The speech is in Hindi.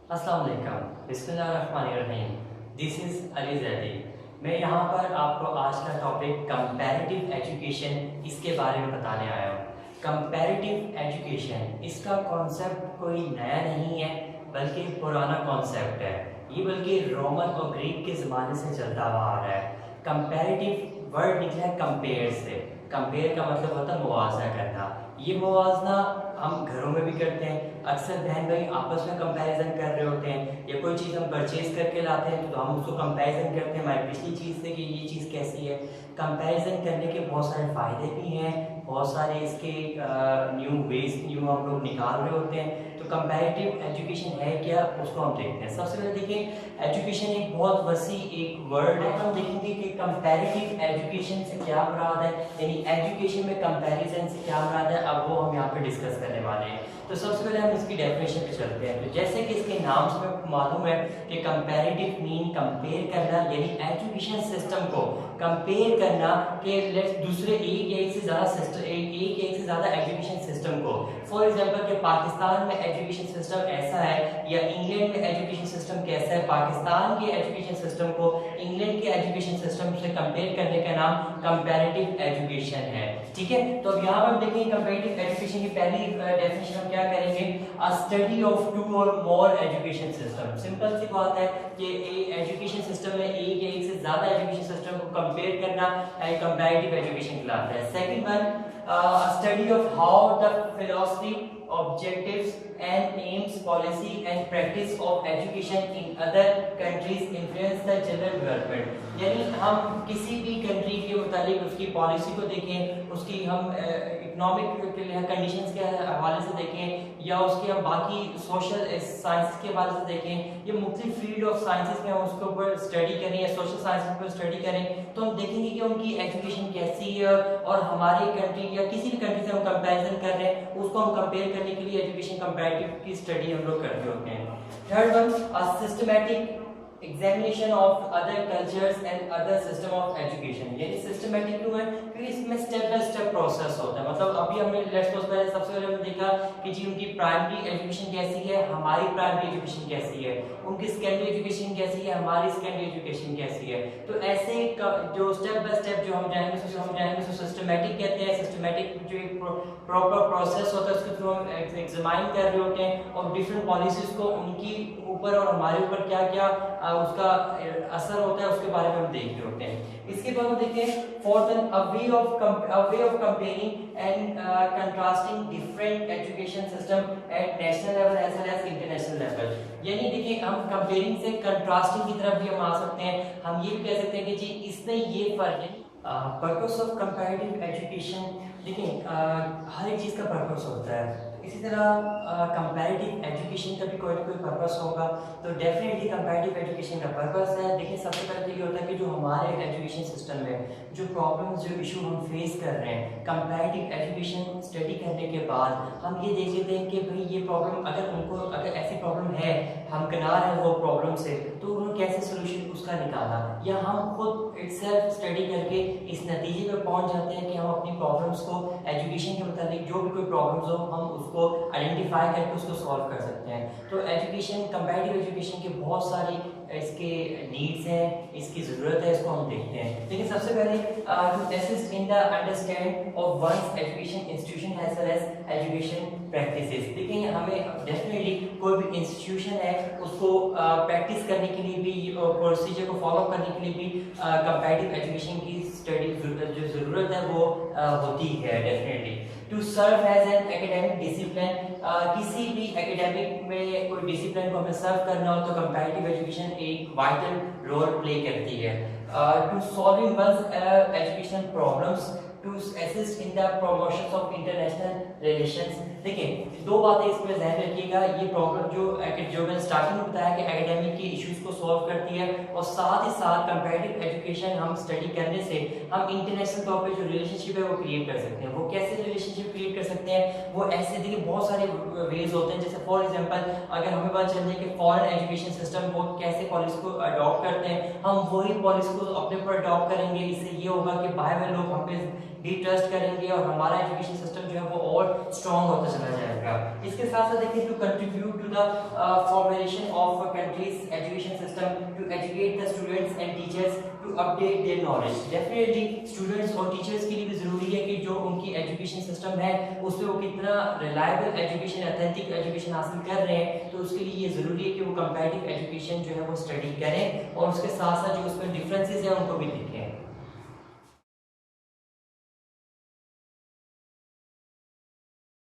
अस्सलाम वालेकुम, बिस्मिल्लाहिर्रहमानिर्रहीम। This is Ali Zaidi. मैं यहाँ पर आपको आज का टॉपिक कंपैरेटिव एजुकेशन इसके बारे में बताने आया हूँ। कंपैरेटिव एजुकेशन इसका कॉन्सेप्ट कोई नया नहीं है, बल्कि पुराना कॉन्सेप्ट है। ये बल्कि रोमन और ग्रीक के ज़माने से चलता हुआ आ रहा है। कंपैरेटिव वर्ड निकला है कंपेयर से। कंपेयर का मतलब होता है मुआवजा करना। ये मुआवजा हम घरों में भी करते हैं। अक्सर बहन भाई आपस में कंपैरिजन कर रहे होते हैं, या कोई चीज़ हम परचेज करके लाते हैं तो हम उसको कंपैरिजन करते हैं हमारी पिछली चीज़ से कि ये चीज़ कैसी है। कंपैरिजन करने के बहुत सारे फ़ायदे भी हैं, बहुत सारे इसके न्यू हम लोग निकाल रहे होते हैं। तो कंपैरेटिव एजुकेशन है क्या, उसको हम देखते हैं। सबसे पहले देखिए, एजुकेशन एक बहुत वसी एक वर्ड है। हम देखेंगे कि कंपैरेटिव एजुकेशन से क्या मुराद है, यानी एजुकेशन में कंपैरिजन से क्या मुराद है, अब वो हम यहाँ पे डिस्कस करने वाले हैं। तो सबसे पहले हम इसकी डेफिनेशन पे चलते हैं। तो जैसे कि इसके नाम से मालूम है कि कंपैरेटिव मीन कंपेयर करना, यानी एजुकेशन सिस्टम को कंपेयर करना कि लेट्स दूसरे एक से ज़्यादा सिस्टम एक से ज़्यादा एजुकेशन सिस्टम को। फॉर एग्जांपल कि पाकिस्तान में एजुकेशन सिस्टम ऐसा है, या इंग्लैंड में एजुकेशन सिस्टम कैसा है। पाकिस्तान के एजुकेशन सिस्टम को इंग्लैंड के एजुकेशन सिस्टम से कंपेयर करने का नाम कंपैरेटिव एजुकेशन है। ठीक है, तो अब यहाँ पर हम देखेंगे कंपैरेटिव एजुकेशन की पहली डेफिनेशन हम क्या करेंगे, अ स्टडी ऑफ टू और मोर एजुकेशन सिस्टम। सिंपल सी बात है कि एजुकेशन सिस्टम में एक या एक से ज्यादा एजुकेशन सिस्टम को कंपेयर करना कंपैरेटिव एजुकेशन कहलाता है। Second one, study of how the philosophy, objectives and aims, policy and practice of education in other countries influence the general development। यानी हम किसी भी कंट्री के मुतालिक उसकी पॉलिसी को देखें, उसकी हम इकोनॉमिक कंडीशंस के हवाले से देखें, या उसके हम बाकी सोशल साइंस के हवाले से देखें, या मुख्तलिफ फील्ड ऑफ साइंसेस में हम उसके ऊपर स्टडी करें, या सोशल साइंस के ऊपर स्टडी करें, तो हम देखेंगे कि उनकी एजुकेशन कैसी है, और हमारी कंट्री या किसी भी कंट्री से हम कंपैरिजन कर रहे हैं, उसको हम कंपेयर करने के लिए एजुकेशन कंपैरेटिव की स्टडी हम लोग करते होते हैं। Third one, a systematic examination of other cultures and other system of education. यानी सिस्टमैटिक क्यों है, क्योंकि इसमें स्टेप बाय स्टेप प्रोसेस होता है। मतलब अभी हमने लेट्स सपोज पहले सबसे पहले हमने देखा कि जी उनकी प्राइमरी एजुकेशन कैसी है, हमारी प्राइमरी एजुकेशन कैसी है, उनकी सेकेंडरी एजुकेशन कैसी है, हमारी सेकेंडरी एजुकेशन कैसी है। तो ऐसे जो स्टेप बाय स्टेप जो हम जाएंगे उसको सिस्टमैटिक कहते हैं। सिस्टमैटिक जो एक प्रॉपर प्रोसेस होता है उसके थ्रू हम एग्जामाइन कर रहे होते हैं, और डिफरेंट पॉलिसीज को उनकी ऊपर और हमारे ऊपर क्या क्या उसका असर होता है उसके बारे में हम देख रहे होते हैं। इसके बाद हम देखें fourth, a way of comparing and contrasting different education system at national level as well as international level. यानी देखिए, हम कंपेयरिंग से कंट्रास्टिंग की तरफ भी हम आ सकते हैं। हम ये भी कह सकते हैं कि जी इसमें ये फर्क है। पर्पस ऑफ कंपैरेटिव एजुकेशन, देखिए हर एक चीज़ का पर्पस होता है। इसी तरह कंपैरेटिव एजुकेशन का भी कोई ना कोई पर्पस होगा। तो डेफिनेटली कंपैरेटिव एजुकेशन का पर्पस है। देखिए, सबसे पहले तो ये होता है कि जो हमारे एजुकेशन सिस्टम में जो प्रॉब्लम्स जो इशू हम फेस कर रहे हैं, कंपैरेटिव एजुकेशन स्टडी करने के बाद हम ये देख लेते हैं कि भाई ये प्रॉब्लम अगर ऐसी प्रॉब्लम है, हम किनार है वो प्रॉब्लम से, तो उन्होंने कैसे सोल्यूशन उसका निकाला, या हम खुद इटसेल्फ स्टडी करके इस नतीजे पे पहुंच जाते हैं कि हम अपनी प्रॉब्लम्स को एजुकेशन के मुताबिक जो भी कोई प्रॉब्लम्स हो हम उसको आइडेंटिफाई करके उसको सॉल्व कर सकते हैं। तो एजुकेशन, कंपैरेटिव एजुकेशन के बहुत सारी इसके नीड्स हैं, इसकी ज़रूरत है, इसको हम देखते हैं। लेकिन सबसे पहले to assist in the understand of one's education institution as well as education practices. देखिए, हमें डेफिनेटली कोई भी इंस्टीट्यूशन है उसको प्रैक्टिस करने के लिए भी, प्रोसीजर को फॉलो करने के लिए भी कंपैरेटिव एजुकेशन की स्टडी जो ज़रूरत है वो होती है definitely. To serve as an academic discipline, किसी भी एकेडमिक में कोई डिसिप्लिन को हमें सर्व करना हो तो कंपैरेटिव एजुकेशन एक वाइटल रोल प्ले करती है। To solving one's education problems, to assist in the promotion of international relations. देखिए, दो बातें इसमें ध्यान रखिएगा। ये प्रॉब्लम जो मैंने स्टार्टिंग में बताया कि एकेडमिक के इश्यूज को सॉल्व करती है, और साथ ही साथ कंपैरेटिव एजुकेशन हम स्टडी करने से हम इंटरनेशनल तौर पे जो रिलेशनशिप है वो क्रिएट कर सकते हैं। वो कैसे रिलेशनशिप क्रिएट कर सकते हैं, वो ऐसे देखिए बहुत सारे वेज होते हैं। जैसे फॉर एग्जांपल, अगर हमें पता चल जाए कि फॉरेन एजुकेशन सिस्टम वो कैसे पॉलिसी को अडॉप्ट करते हैं, हम वही पॉलिसी को अपने ऊपर अडॉप्ट करेंगे। इससे ये होगा कि बाहर में लोग हम पे भी ट्रस्ट करेंगे, और हमारा एजुकेशन सिस्टम जो है वो और स्ट्रॉन्ग होता चला जाएगा। इसके साथ साथ देखिए, to contribute to the formation of country's education system, to educate the students and teachers, to update their knowledge. Definitely students और टीचर्स के लिए भी जरूरी है कि जो उनकी एजुकेशन सिस्टम है उसमें वो कितना रिलायबल एजुकेशन, ऑथेंटिक एजुकेशन हासिल कर रहे हैं। तो उसके लिए ये जरूरी है कि वो कंपैरेटिव एजुकेशन जो है वो स्टडी करें और उसके साथ साथ जो उसमें डिफरेंसेस हैं उनको भी देखें।